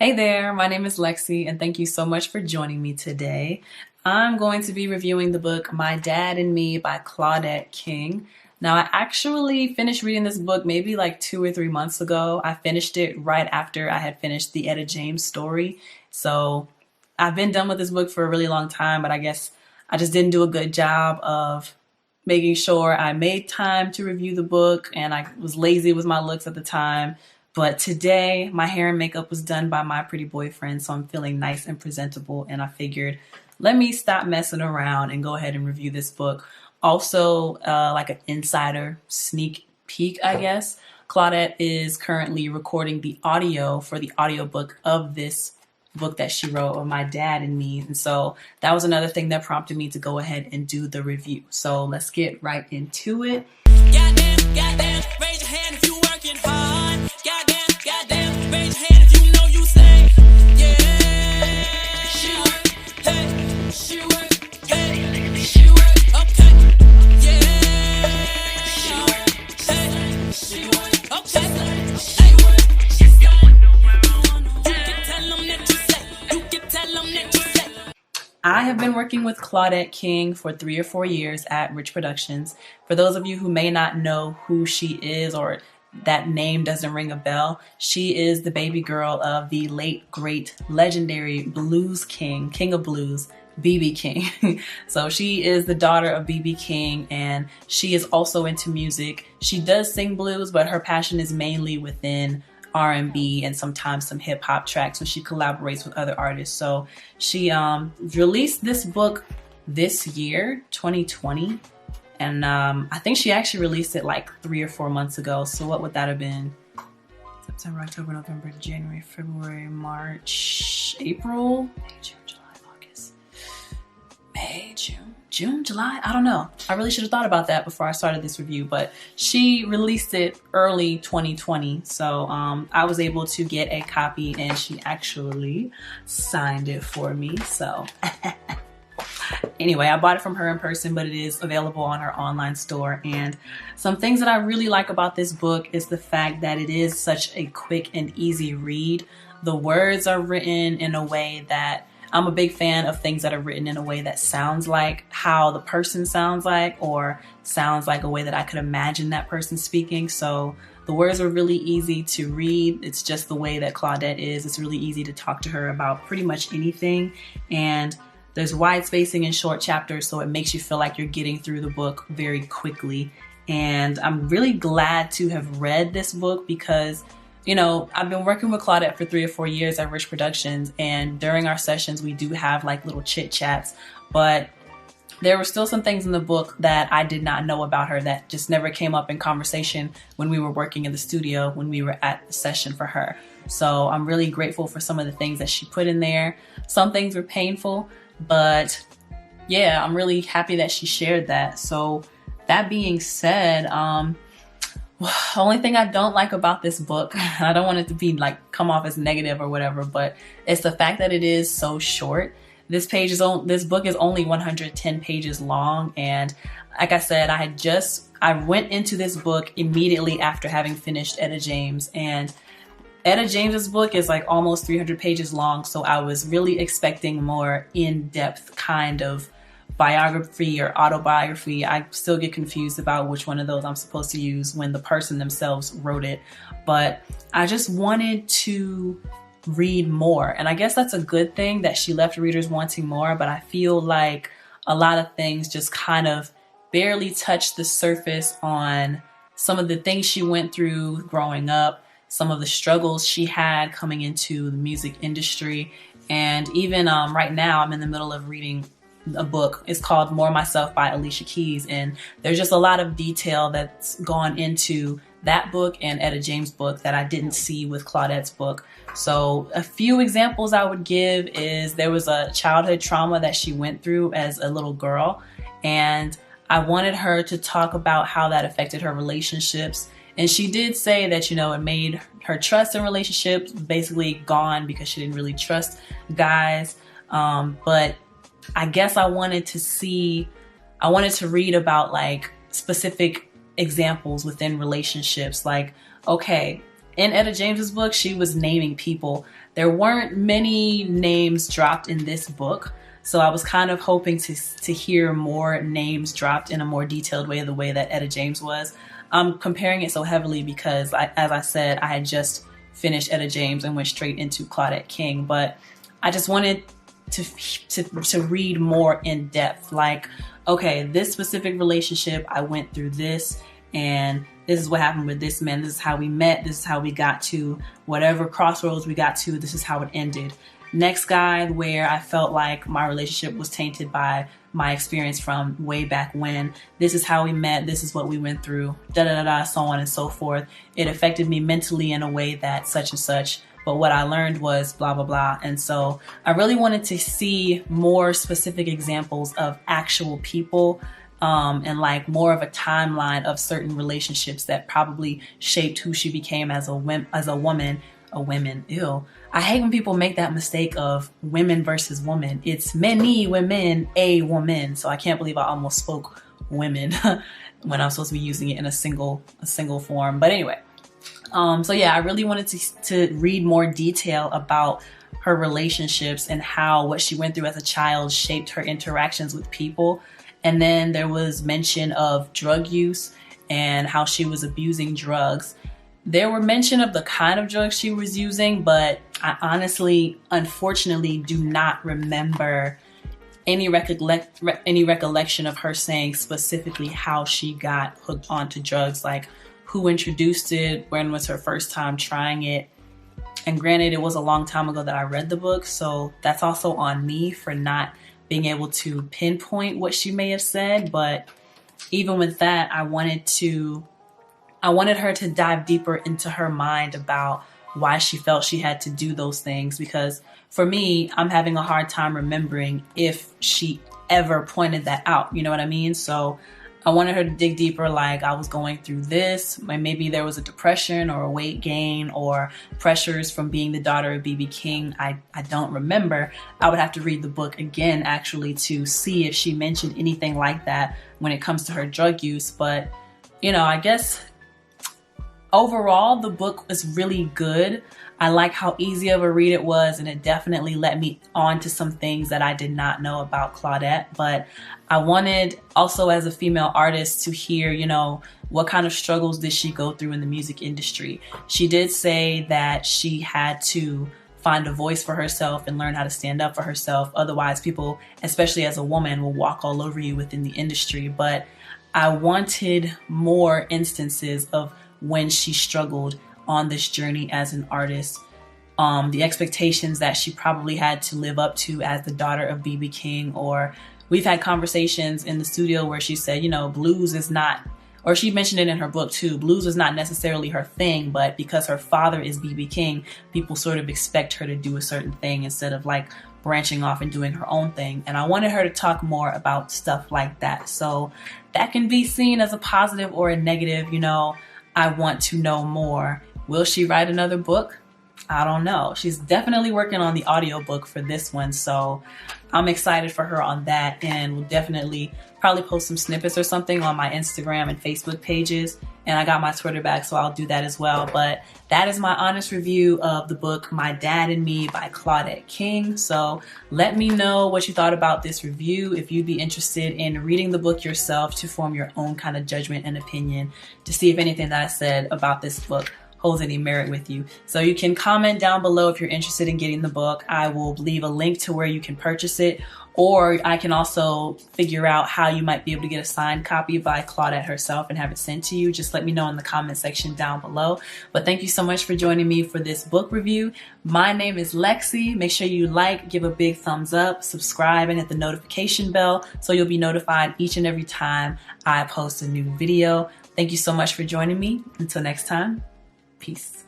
Hey there, my name is Lexi, and thank you so much for joining me today. I'm going to be reviewing the book My Dad and Me by Claudette King. Now, I actually finished reading this book maybe like 2 or 3 months ago. I finished it right after I had finished the Etta James story. So I've been done with this book for a really long time, but I guess I just didn't do a good job of making sure I made time to review the book, and I was lazy with my looks at the time. But today, my hair and makeup was done by my pretty boyfriend, so I'm feeling nice and presentable, and I figured, let me stop messing around and go ahead and review this book. Also, like an insider sneak peek, I guess, Claudette is currently recording the audio for the audiobook of this book that she wrote of My Dad and Me. And so that was another thing that prompted me to go ahead and do the review. So let's get right into it. Goddamn, raise your hand if you working hard. Goddamn, raise your hand if you know you say, yeah. She work, hey, she work, hey, she work, okay, yeah. She work, hey, she work, okay, she work, she's got. You can tell them that you say, you can tell them that you say. I have been working with Claudette King for 3 or 4 years at Rich Productions. For those of you who may not know who she is, or that name doesn't ring a bell, she is the baby girl of the late, great, legendary blues king, king of blues, B.B. King. So she is the daughter of B.B. King, and she is also into music. She does sing blues, but her passion is mainly within R&B and sometimes some hip hop tracks when she collaborates with other artists. So she released this book this year, 2020. And I think she actually released it like 3 or 4 months ago. So what would that have been? September, October, November, January, February, March, April, May, June, July, August, May, June, July? I don't know. I really should have thought about that before I started this review, but she released it early 2020. So I was able to get a copy, and she actually signed it for me. So anyway, I bought it from her in person, but it is available on her online store. And some things that I really like about this book is the fact that it is such a quick and easy read. The words are written in a way that I'm a big fan of things that are written in a way that sounds like how the person sounds like, or sounds like a way that I could imagine that person speaking. So the words are really easy to read. It's just the way that Claudette is. It's really easy to talk to her about pretty much anything. And there's wide spacing in short chapters, so it makes you feel like you're getting through the book very quickly. And I'm really glad to have read this book because, you know, I've been working with Claudette for 3 or 4 years at Rich Productions, and during our sessions, we do have like little chit chats, but there were still some things in the book that I did not know about her that just never came up in conversation when we were working in the studio, when we were at the session for her. So I'm really grateful for some of the things that she put in there. Some things were painful, but yeah, I'm really happy that she shared that. So that being said, the only thing I don't like about this book, I don't want it to be like come off as negative or whatever, but it's the fact that it is so short. This book is only 110 pages long, and like I said, I went into this book immediately after having finished Etta James, and Etta James's book is like almost 300 pages long, so I was really expecting more in-depth kind of biography or autobiography. I still get confused about which one of those I'm supposed to use when the person themselves wrote it, but I just wanted to read more, and I guess that's a good thing that she left readers wanting more, but I feel like a lot of things just kind of barely touched the surface on some of the things she went through growing up, some of the struggles she had coming into the music industry, and even right now I'm in the middle of reading a book. It's called More Myself by Alicia Keys, and there's just a lot of detail that's gone into that book and Etta James' book that I didn't see with Claudette's book. So a few examples I would give is there was a childhood trauma that she went through as a little girl, and I wanted her to talk about how that affected her relationships. And she did say that, you know, it made her trust in relationships basically gone because she didn't really trust guys. But I guess I wanted to read about like specific examples within relationships. Like, okay, in Etta James's book, she was naming people. There weren't many names dropped in this book, so I was kind of hoping to hear more names dropped in a more detailed way, the way that Etta James was. I'm comparing it so heavily because, as I said, I had just finished Etta James and went straight into Claudette King, but I just wanted to read more in depth. Like, okay, this specific relationship, I went through this, and this is what happened with this man. This is how we met. This is how we got to whatever crossroads we got to. This is how it ended. Next guy, where I felt like my relationship was tainted by my experience from way back when. This is how we met. This is what we went through. Da da da da, so on and so forth. It affected me mentally in a way that such and such. But what I learned was blah, blah, blah. And so I really wanted to see more specific examples of actual people, and like more of a timeline of certain relationships that probably shaped who she became as a woman. Ew. I hate when people make that mistake of women versus woman. It's many women, a woman. So I can't believe I almost spoke women when I'm supposed to be using it in a single form. But anyway, so yeah, I really wanted to read more detail about her relationships and how what she went through as a child shaped her interactions with people. And then there was mention of drug use and how she was abusing drugs. There were mention of the kind of drugs she was using, but I honestly, unfortunately, do not remember any recollection of her saying specifically how she got hooked onto drugs, like who introduced it, when was her first time trying it. And granted, it was a long time ago that I read the book, so that's also on me for not being able to pinpoint what she may have said. But even with that, I wanted her to dive deeper into her mind about why she felt she had to do those things, because for me, I'm having a hard time remembering if she ever pointed that out. You know what I mean? So I wanted her to dig deeper, like I was going through this, and maybe there was a depression or a weight gain or pressures from being the daughter of B.B. King. I don't remember. I would have to read the book again, actually, to see if she mentioned anything like that when it comes to her drug use. But, you know, I guess overall, the book was really good. I like how easy of a read it was, and it definitely let me on to some things that I did not know about Claudette. But I wanted also, as a female artist, to hear, you know, what kind of struggles did she go through in the music industry. She did say that she had to find a voice for herself and learn how to stand up for herself. Otherwise, people, especially as a woman, will walk all over you within the industry. But I wanted more instances of when she struggled on this journey as an artist, the expectations that she probably had to live up to as the daughter of B.B. King. Or we've had conversations in the studio where she said, you know, blues is not, or she mentioned it in her book too, blues is not necessarily her thing, but because her father is B.B. King, people sort of expect her to do a certain thing instead of like branching off and doing her own thing. And I wanted her to talk more about stuff like that. So that can be seen as a positive or a negative. You know, I want to know more. Will she write another book? I don't know. She's definitely working on the audiobook for this one, so I'm excited for her on that, and will definitely probably post some snippets or something on my Instagram and Facebook pages. And I got my Twitter back, so I'll do that as well. But that is my honest review of the book My Dad and Me by Claudette King. So let me know what you thought about this review. If you'd be interested in reading the book yourself to form your own kind of judgment and opinion, to see if anything that I said about this book holds any merit with you. So you can comment down below if you're interested in getting the book. I will leave a link to where you can purchase it, or I can also figure out how you might be able to get a signed copy by Claudette herself and have it sent to you. Just let me know in the comment section down below. But thank you so much for joining me for this book review. My name is LexC. Make sure you like, give a big thumbs up, subscribe, and hit the notification bell so you'll be notified each and every time I post a new video. Thank you so much for joining me. Until next time. Peace.